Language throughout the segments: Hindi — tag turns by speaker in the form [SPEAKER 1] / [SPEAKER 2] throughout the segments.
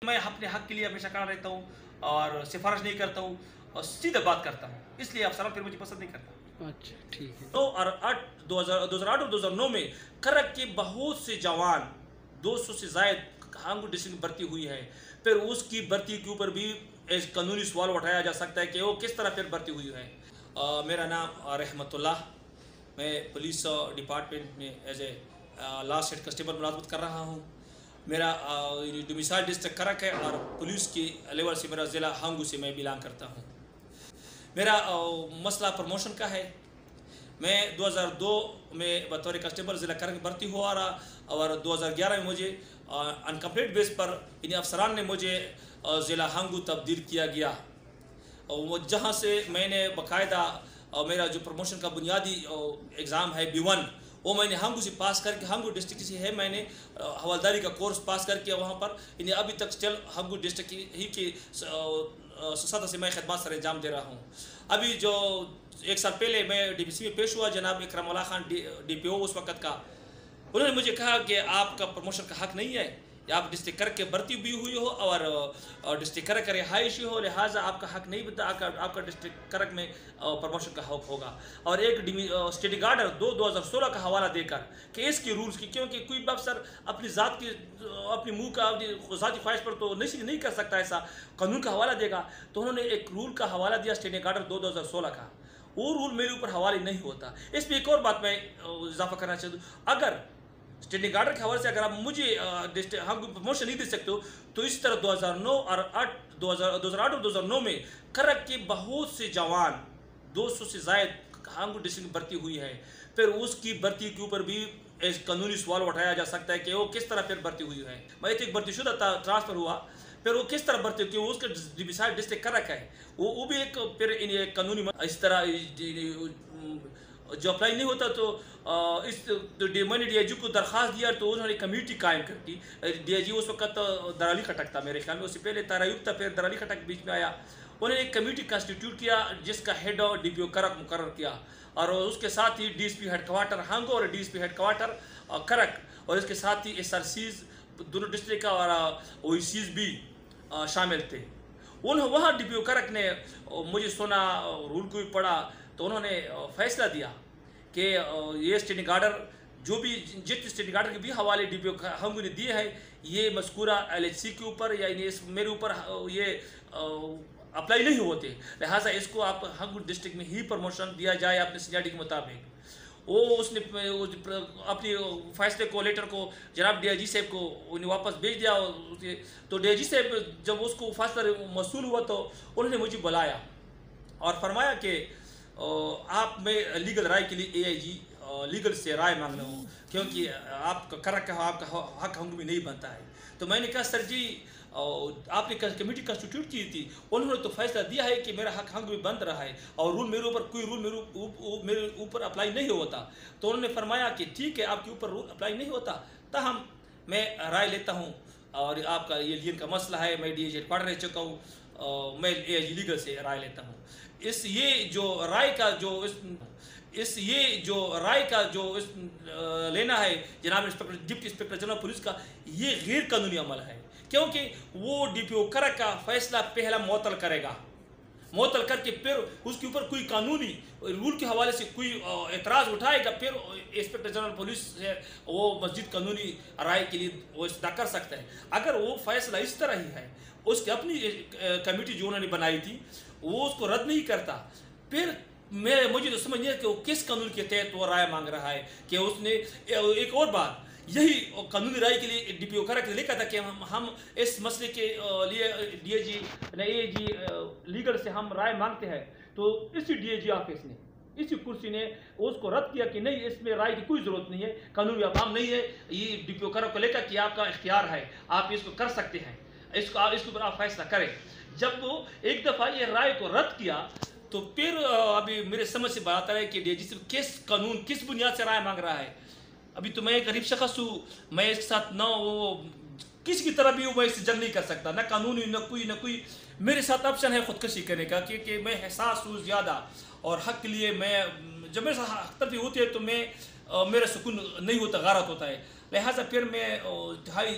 [SPEAKER 1] मैं अपने हक के लिए हमेशा खड़ा रहता हूँ और सिफारिश नहीं करता हूँ और सीधा बात करता हूँ, इसलिए अफसरान फिर मुझे पसंद नहीं करता।
[SPEAKER 2] अच्छा, ठीक है।
[SPEAKER 1] तो और 2008 और 2009 में करक के बहुत से जवान 200 से जायद हांगू डिस्ट्रिक्ट में भर्ती हुई है। फिर उसकी भर्ती के ऊपर भी एक कानूनी सवाल उठाया जा सकता है कि वो किस तरह फिर भर्ती हुई है। मेरा नाम रहमतुल्लाह, मैं पुलिस डिपार्टमेंट में as a last head constable मुलाजमत कर रहा हूँ। मेरा डोमिसाइल डिस्ट्रिक्ट करक है और पुलिस की लेवल से मेरा ज़िला हांगू से मैं बिलोंग करता हूँ। मेरा मसला प्रमोशन का है। मैं 2002 में बतौर कांस्टेबल ज़िला करक भर्ती हुआ रहा और 2011 में मुझे अनकम्प्लीट बेस पर इन अफसरान ने मुझे ज़िला हांगू तब्दील किया गया, और वो जहाँ से मैंने बाकायदा मेरा जो प्रमोशन का बुनियादी एग्ज़ाम है B1 वो मैंने हांगू से पास करके, हांगू डिस्ट्रिक्ट से है, मैंने हवलदारी का कोर्स पास करके वहाँ पर इन्हें अभी तक स्टिल हांगू डिस्ट्रिक्ट ही की सतह से मैं खिदमत सर अंजाम दे रहा हूँ। अभी जो 1 साल पहले मैं DPC में पेश हुआ, जनाब इकरामुल्लाह खान DPO उस वक़्त का, उन्होंने मुझे कहा कि आपका प्रमोशन का हक़ नहीं है, आप डिस्ट्रिक्ट करक के भर्ती भी हुई हो और डिस्ट्रिक्ट करक के रिहायशी हो, लिहाजा आपका हक़ नहीं बनता, आपका डिस्ट्रिक्ट करक में प्रमोशन का हक़ होगा। और एक स्टडी गार्डर 2016 का हवाला देकर कि इसके रूल्स की, क्योंकि कोई भी अफसर अपनी ज़ात की अपनी मुँह का ज़ाती ख्वाहिश पर तो नहीं कर सकता, ऐसा कानून का हवाला देगा। तो उन्होंने एक रूल का हवाला दिया स्टडी गार्डर 2016 का, वो रूल मेरे ऊपर हवाले नहीं होता। इसमें एक और बात मैं इजाफा करना चाहता हूँ, अगर स्टैंडिंग आर्डर के हवाले से अगर आप मुझे हम प्रमोशन नहीं दे सकते हो, तो इस तरह 2008 और 2009 में करक के बहुत से जवान 200 से जायद हांगू डिस्ट्रिक्ट में भर्ती हुई है। फिर उसकी भर्ती के ऊपर भी एक कानूनी सवाल उठाया जा सकता है कि वो किस तरह फिर भर्ती हुई है। मैं एक भर्तीशुदा ट्रांसफ़र हुआ, फिर वो किस तरह भर्ती, क्योंकि उसका डोमिसाइल डिस्ट्रिक्ट करक है, वो भी एक फिर एक कानूनी इस तरह जो अप्लाई नहीं होता। तो मैंने DIG को दरख्वास्त दिया, तो उन्होंने कमेटी कायम कर दी। DIG उस वक्त दराली खटक था मेरे ख्याल में, उससे पहले तारायुक्त था, फिर दराली खटक बीच में आया। उन्होंने एक कमेटी कंस्टिट्यूट किया जिसका हेड और DPO करक मुकर्रर किया, और उसके साथ ही DSP हेडक्वार्टर हांगू और DSP हेडक्वार्टर करक, और इसके साथ ही SRCs दोनों डिस्ट्रिक्ट का और OECs भी शामिल थे। वहाँ DPO करक ने मुझे सुना, रूल को भी पढ़ा, तो उन्होंने फैसला दिया कि ये स्टैंडिंग आर्डर जो भी जिस स्टैंडिंग आर्डर के भी हवाले DPO हांगू ने दिए हैं, ये मज़कूरा LHC के ऊपर या मेरे ऊपर ये अप्लाई नहीं होते, लिहाजा इसको आप हांगू डिस्ट्रिक्ट में ही प्रमोशन दिया जाए अपने सीनियरिटी के मुताबिक। वो उसने अपनी फैसले को, लेटर को जनाब DIG साहब को उन्हें वापस भेज दिया। तो DIG साहब जब उसको फैसला मौसूल हुआ, तो उन्होंने मुझे बुलाया और फरमाया कि आप मैं लीगल राय के लिए AIG लीगल से राय मांगना हूँ, क्योंकि आपका करक का आपका हक हांगू में नहीं बनता है। तो मैंने कहा सर जी, आपने कमेटी कंस्टिट्यूट की थी, उन्होंने तो फैसला दिया है कि मेरा हक हांगू में बन रहा है और रूल मेरे ऊपर कोई रूल मेरे ऊपर अप्लाई नहीं होता। तो उन्होंने फरमाया कि ठीक है, आपके ऊपर रूल अप्लाई नहीं होता, ताहम मैं राय लेता हूँ, और आपका ये लीगल का मसला है, मैं DIG हेडक्वार्टर रह चुका हूँ, मैं AIG लीगल से राय लेता हूँ। ये जो राय का लेना है जनाब डिप्टी इंस्पेक्टर जनरल पुलिस का, ये गैर कानूनी अमल है, क्योंकि वो DPO करक का फैसला पहला मुअत्तल करेगा, मुअत्तल करके फिर उसके ऊपर कोई कानूनी रूल के हवाले से कोई एतराज़ उठाएगा, फिर इंस्पेक्टर जनरल पुलिस से वो मज़ीद कानूनी राय के लिए वो इस्तेदा कर सकता है। अगर वो फैसला इस तरह ही है, उसकी अपनी कमेटी जो उन्होंने बनाई थी वो उसको रद्द नहीं करता, फिर मुझे तो समझ नहीं है कि वो किस कानून के तहत वो राय मांग रहा है। कि उसने एक और बात, यही कानूनी राय के लिए DPO करक ने लिखा था कि हम इस मसले के लिए AIG लीगल से हम राय मांगते हैं, तो इसी DIG ऑफिस ने, इसी कुर्सी ने उसको रद्द किया कि नहीं, इसमें राय की कोई ज़रूरत नहीं है, कानूनी अहकाम नहीं है, ये DPO करक को लेकर कि आपका इख्तियार है, आप इसको कर सकते हैं, इसके ऊपर आप फैसला करें। जब वो एक दफ़ा ये राय को रद्द किया, तो फिर अभी मेरे समझ से बात आ रहा है कि DIG से किस बुनियाद से राय मांग रहा है। अभी तो मैं एक गरीब शख्स हूँ, मैं इसके साथ न वो किसी की तरह भी मैं इससे जंग नहीं कर सकता, ना कानूनी न कोई मेरे साथ ऑप्शन है खुदकशी करने का, क्योंकि मैं एहसास हूँ ज़्यादा, और हक के लिए मैं जब मेरे साथ हक तरफी होती है तो मेरा सुकून नहीं होता, गारत होता है। लिहाजा फिर मैं हाई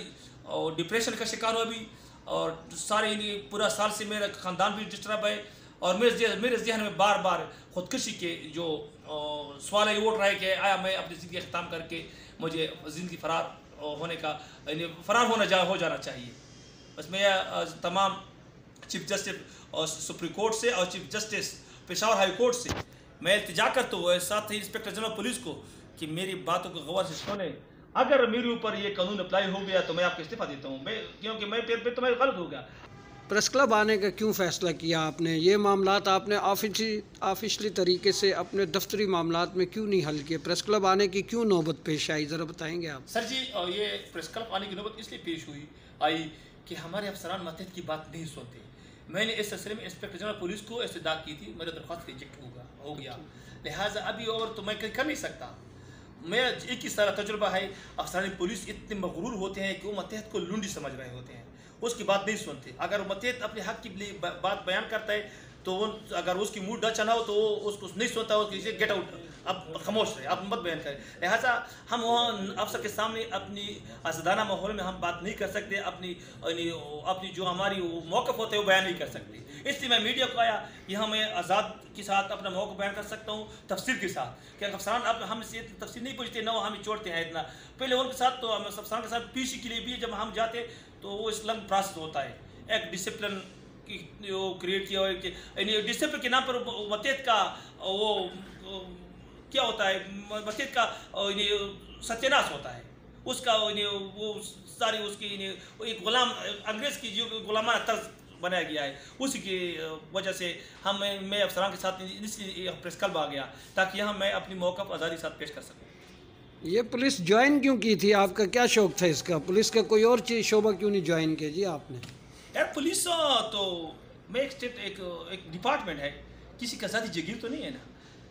[SPEAKER 1] डिप्रेशन का शिकार हुआ अभी, और सारे पूरा साल से मेरा ख़ानदान भी डिस्टर्ब है और मेरे जहन में बार बार ख़ुदकुशी के जो सवाल ये उठ रहा है कि आया मैं अपनी ज़िंदगी ख़त्म करके मुझे ज़िंदगी फ़रार हो जाना चाहिए। बस मैं तमाम चीफ जस्टिस और सुप्रीम कोर्ट से और chief justice Peshawar high court से मैं इल्तिजा करता हूँ, साथ ही इंस्पेक्टर जनरल पुलिस को, कि मेरी बातों को गौर से सुने। अगर मेरे ऊपर ये कानून अप्लाई हो गया तो मैं आपको इस्तीफ़ा देता हूँ, क्योंकि मैं फिर तो मैं गलत हो गया।
[SPEAKER 2] प्रेस क्लब आने का क्यों फ़ैसला किया आपने? ये मामलात आपने ऑफिशियली तरीके से अपने दफ्तरी मामलात में क्यों नहीं हल किए? प्रेस क्लब आने की क्यों नौबत पेश आई, ज़रा बताएंगे आप?
[SPEAKER 1] सर जी, ये प्रेस क्लब आने की नौबत इसलिए पेश आई कि हमारे अफसरान मतहत की बात नहीं सुनते। मैंने इस सिलसिले में इंस्पेक्टर जनरल पुलिस को इस्तदा की थी, मेरा दरख्वास्त रिजेक्ट हो गया, लिहाजा अभी और तो मैं कर नहीं सकता। मैं 21 साल तजुर्बा है। अफसरान पुलिस इतने मगरूर होते हैं कि वो मतहत को लुंडी समझ रहे होते हैं, उसकी बात नहीं सुनते। अगर मतहत अपने हक की बात बयान करता है तो वो, अगर उसकी मूड अच्छा ना हो तो वो उसको नहीं सुनता, वो किसी गेट आउट, अब खामोश रहे, आप मत बयान करें। लिहाजा हम वहाँ अफसर के सामने अपनी आज़ादाना माहौल में हम बात नहीं कर सकते, अपनी जो हमारी मौक़िफ़ होते हैं वो बयान नहीं कर सकते। इसलिए मैं मीडिया को आया, यहाँ मैं आज़ाद के साथ अपना मौक़िफ़ बयान कर सकता हूँ, तफसीर के साथ। कि अफसरान अब हमसे तफसीर नहीं पूछते, ना वो हमें छोड़ते हैं इतना। पहले उनके साथ तो हम अफसरान के साथ पीसी के लिए भी जब हम जाते तो वो इस्लाम प्रोसेस होता है, एक डिसिप्लिन वो क्रिएट किया हुआ है। डिसिप्लिन के नाम पर मतहत का वो क्या होता है, मतहत का सत्यानाश होता है, उसका वो सारी उसकी एक गुलाम अंग्रेज़ की जो गुलामाना तर्ज बनाया गया है, उसी की वजह से मैं अफसरान के साथ इसलिए प्रेस क्लब आ गया ताकि यहाँ मैं अपनी मौक़िफ़ आज़ादी के साथ पेश कर सकूँ।
[SPEAKER 2] ये पुलिस ज्वाइन क्यों की थी? आपका क्या शौक़ था इसका? पुलिस का कोई और चीज़ शोबा क्यों नहीं ज्वाइन किया जी आपने?
[SPEAKER 1] यार पुलिस तो मैं एक डिपार्टमेंट है, किसी का ज़ाती जगीर तो नहीं है ना।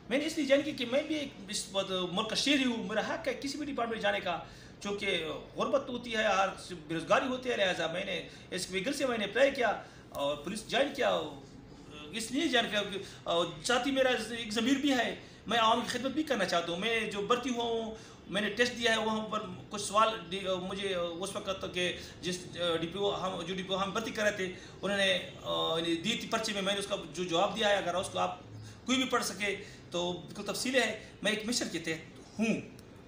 [SPEAKER 1] मैंने इसलिए ज्वाइन की कि मैं भी इस मुल्क का शहरी हूँ, मेरा हक है किसी भी डिपार्टमेंट जाने का, चूँकि गुर्बत होती है और बेरोज़गारी होती है। लिहाजा मैंने इस विगल से मैंने अप्लाई किया और पुलिस ज्वाइन किया। इसलिए ज्वाइन किया साथ ही मेरा एक ज़मीर भी है, मैं आवाम की खिदमत भी करना चाहता हूँ। मैं जो भर्ती हुआ हूँ, मैंने टेस्ट दिया है, वहाँ पर कुछ सवाल मुझे उस वक्त के जिस DPO हम भर्ती कर रहे थे उन्होंने दी थी पर्चे में, मैंने उसका जो जवाब दिया है, अगर उसको आप कोई भी पढ़ सके तो बिल्कुल तफसीलें है। मैं एक मिशन के तहत हूँ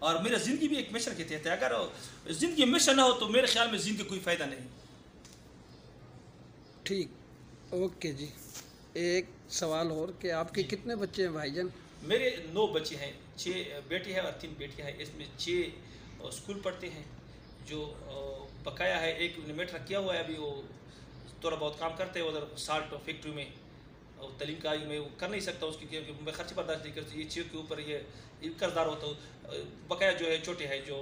[SPEAKER 1] और मेरा ज़िंदगी भी एक मिशन के तहत है। अगर ज़िंदगी मिशन ना हो तो मेरे ख्याल में ज़िंदगी कोई फ़ायदा नहीं।
[SPEAKER 2] ठीक, ओके जी। एक सवाल और कि आपके कितने बच्चे हैं भाईजान?
[SPEAKER 1] मेरे 9 बच्चे हैं, 6 बेटे हैं और 3 बेटियां हैं। इसमें 6 स्कूल पढ़ते हैं, जो बकाया है एक मेट्रा किया हुआ है, अभी वो थोड़ा बहुत काम करते हैं उधर साल्ट फैक्ट्री में, और तलीम का मैं वो कर नहीं सकता उसकी, क्योंकि मैं खर्च बर्दाश्त नहीं करती। ये 6 के ऊपर ये कर्जदार होता हूँ। बकाया जो है छोटे हैं, जो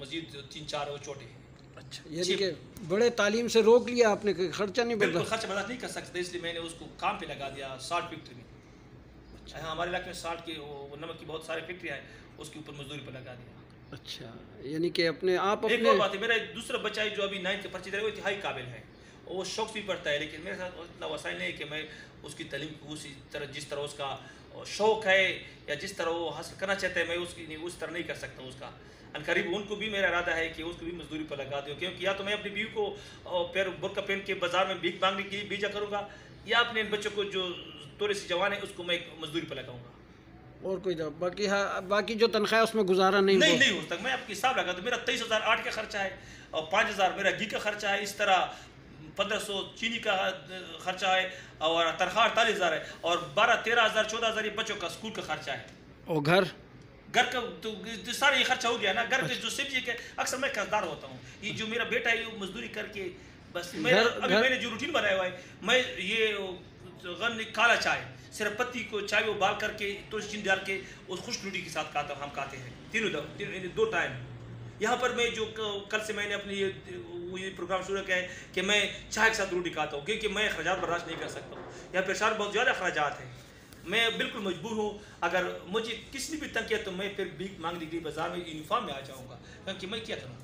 [SPEAKER 1] मजीद 3-4 वो छोटे हैं।
[SPEAKER 2] अच्छा, यानी कि बड़े तालीम से रोक लिया आपने, खर्चा नहीं
[SPEAKER 1] बिल्कुल खर्च बर्दाश्त नहीं कर सकते, इसलिए मैंने उसको काम पे लगा दिया साल्ट फैक्ट्री में। अच्छा, हमारे इलाके में साल्ट की नमक की बहुत सारी फैक्ट्रियाँ हैं, उसके ऊपर मजदूरी पर लगा दिया।
[SPEAKER 2] अच्छा, यानी कि अपने आप
[SPEAKER 1] एक और बात है, मेरा एक दूसरा बच्चा है जो अभी 9th के पर्चे दे रहा है, वो इंतहाई काबिल है, वो शौक भी पढ़ता है, लेकिन मेरे साथ इतना वसाइल नहीं है कि मैं उसकी तालीम को उसी तरह, जिस तरह उसका शौक़ है या जिस तरह वो हासिल करना चाहता है, मैं उसकी उस तरह नहीं कर सकता उसका। अनकरीब उनको भी मेरा इरादा है कि उसको भी मजदूरी पर लगा दूँ, क्योंकि या तो मैं अपनी बीवी को पैर बुर्का पहन के बाजार में भीख मांगने के लिए भेजा करूँगा, या अपने बच्चों को जो थोड़े से जवान है उसको मैं मजदूरी पर लगाऊंगा।
[SPEAKER 2] और कोई बाकी बाकी जो तनख्वाह उसमें गुजारा नहीं
[SPEAKER 1] हो सकता। मैं आपके हिसाब लगा तो मेरा 23,008 का खर्चा है और 5,000 मेरा घी का खर्चा है, इस तरह 1,500 चीनी का खर्चा है और तनख्वाह 48,000 है और 12-13,000 14,000 ये बच्चों का स्कूल का खर्चा है।
[SPEAKER 2] और घर
[SPEAKER 1] का तो सारा ये खर्चा हो गया ना। घर के जो सब्जी के अक्सर मैं कर्जदार होता हूँ, ये जो मेरा बेटा है वो मजदूरी करके बस मैंने जो रूटीन बनाया हुआ है, मैं ये काला चाय सिर्फ पत्ती को चाय में उबाल करके तो चीनी डाल के उस खुश्क रोटी के साथ हम खाते हैं 2 टाइम। यहाँ पर मैं जो कल से मैंने अपनी ये प्रोग्राम शुरू किया है कि मैं चाय के साथ रोटी खाता हूँ, क्योंकि मैं अखराजात बर्दाश्त नहीं कर सकता हूँ। यहाँ पेशावर बहुत ज़्यादा अखराजात हैं, मैं बिल्कुल मजबूर हूँ। अगर मुझे किसी ने भी तंग किया तो मैं फिर भीख मांगने के लिए बाजार में यूनिफॉर्म में आ जाऊँगा, क्योंकि मैं क्या करूँ।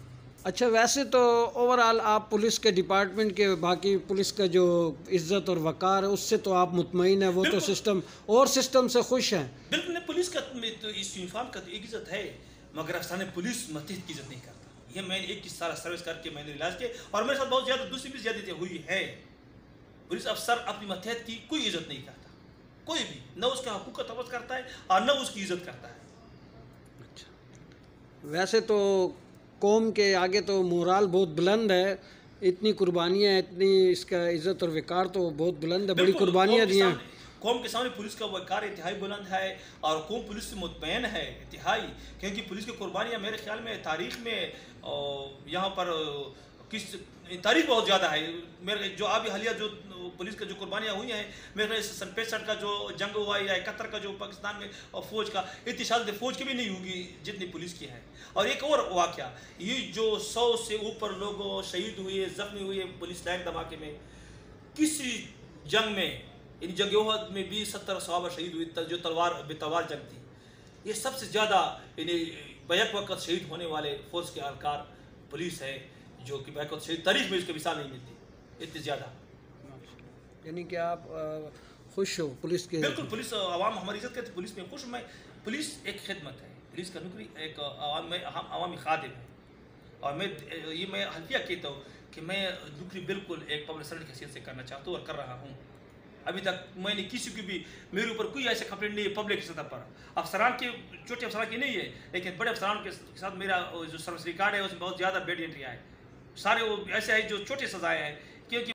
[SPEAKER 2] अच्छा, वैसे तो ओवरऑल आप पुलिस के डिपार्टमेंट के, बाकी पुलिस का जो इज्जत और वक़ार है उससे तो आप मुतमईन है, वो तो सिस्टम से खुश हैं? बिल्कुल।
[SPEAKER 1] पुलिस का तो इस यूनिफॉर्म का तो एक इज़्ज़त है, मगर अफसरान पुलिस मतहत की इज़्ज़त नहीं करता। ये मैंने 21 साल सर्विस करके मैंने रियलाइज किया, और मेरे साथ बहुत ज़्यादा दूसरी भी ज़्यादतियाँ हुई है। पुलिस अफसर अपनी मतहत की कोई इज्जत नहीं करता, कोई भी, न उसका हकूक़ का तवज्जो करता है और न उसकी इज्जत करता है।
[SPEAKER 2] अच्छा, वैसे तो कौम के आगे तो मोराल बहुत बुलंद है, इतनी कुर्बानियाँ, इतनी इसका इज़्ज़त और वक़ार तो बहुत बुलंद है, बड़ी कुर्बानियाँ दी हैं।
[SPEAKER 1] कौम के सामने पुलिस का वक़ार इंतहाई बुलंद है, और कौम पुलिस से मुतमईन है इंतहाई, क्योंकि पुलिस की कुर्बानियाँ मेरे ख्याल में तारीख़ में यहाँ पर किस तारीख़ बहुत ज़्यादा है। मेरे जो अभी हालिया जो पुलिस का जो कुर्बानियाँ हुई हैं, मेरे सन 65 का जो जंग हुआ या 71 का जो पाकिस्तान में फ़ौज का, इतनी शायद फ़ौज की भी नहीं होगी जितनी पुलिस की है। और एक और वाक़या, ये जो 100 से ऊपर लोग शहीद हुए, ज़ख्मी हुए पुलिस लाइन धमाके में, किसी जंग में, इन जंगों में भी 70 सहाबा शहीद हुए, जो बेतलवार जंग थी। ये सबसे ज़्यादा इन्हें बैक वक्त शहीद होने वाले फ़ौज के अहलकार पुलिस है, जो कि बैक वक्त शहीद तारीख में इसकी मिसाल नहीं मिलती इतनी ज़्यादा।
[SPEAKER 2] यानी कि आप खुश हो पुलिस के?
[SPEAKER 1] बिल्कुल, पुलिस आवाम हमारी इज्जत करती, पुलिस में खुश हूँ मैं। पुलिस एक खिदमत है, पुलिस का नौकरी एक हम अवामी खादिम है, और मैं हल्फिया कहता हूँ कि मैं नौकरी बिल्कुल एक पब्लिक सर्वेंट की हैसियत से करना चाहता हूँ और कर रहा हूँ। अभी तक मैंने किसी की भी मेरे ऊपर कोई ऐसा कंप्लेंट नहीं है पब्लिक की सतह पर। अफसरान के, छोटे अफसरान की नहीं है, लेकिन बड़े अफसरान के साथ मेरा जो सर्विस रिकॉर्ड है उसमें बहुत ज़्यादा बेड एंट्री है। सारे वो ऐसे है जो छोटी सजाएँ हैं, क्योंकि